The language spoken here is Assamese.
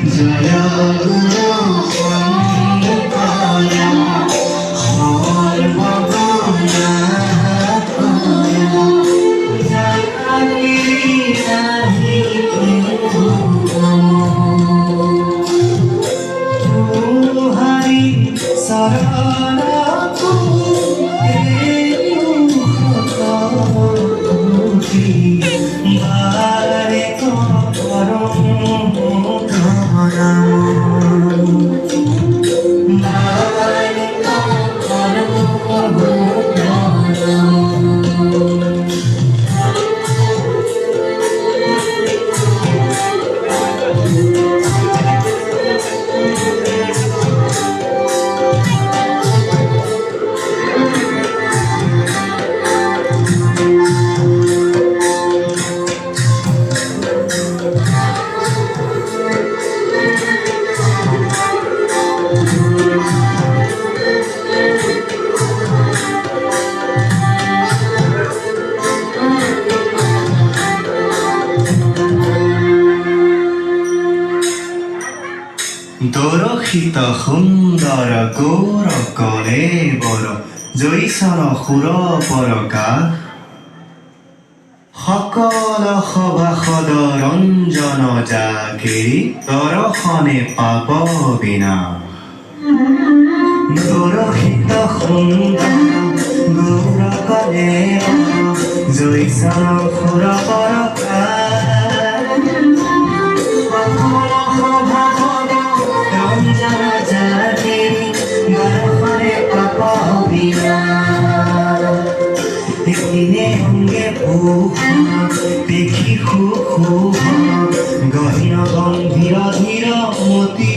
জয় গুৰু শংকৰ সৰ্বগুণা হৰি শৰণ বাৰে দৰশিত সুন্দৰ গৌৰ কলেবৰ জৈছন সুৰ পৰকা সকল সভাসদ ৰঞ্জন জাকে দৰ্শনে পাব বিনা দৰশিত সুন্দৰ গৌৰ কলেবৰ জৈছন সুৰ পৰকা দেখি সুখ গহীন গম্ভীৰ ধীৰ মতি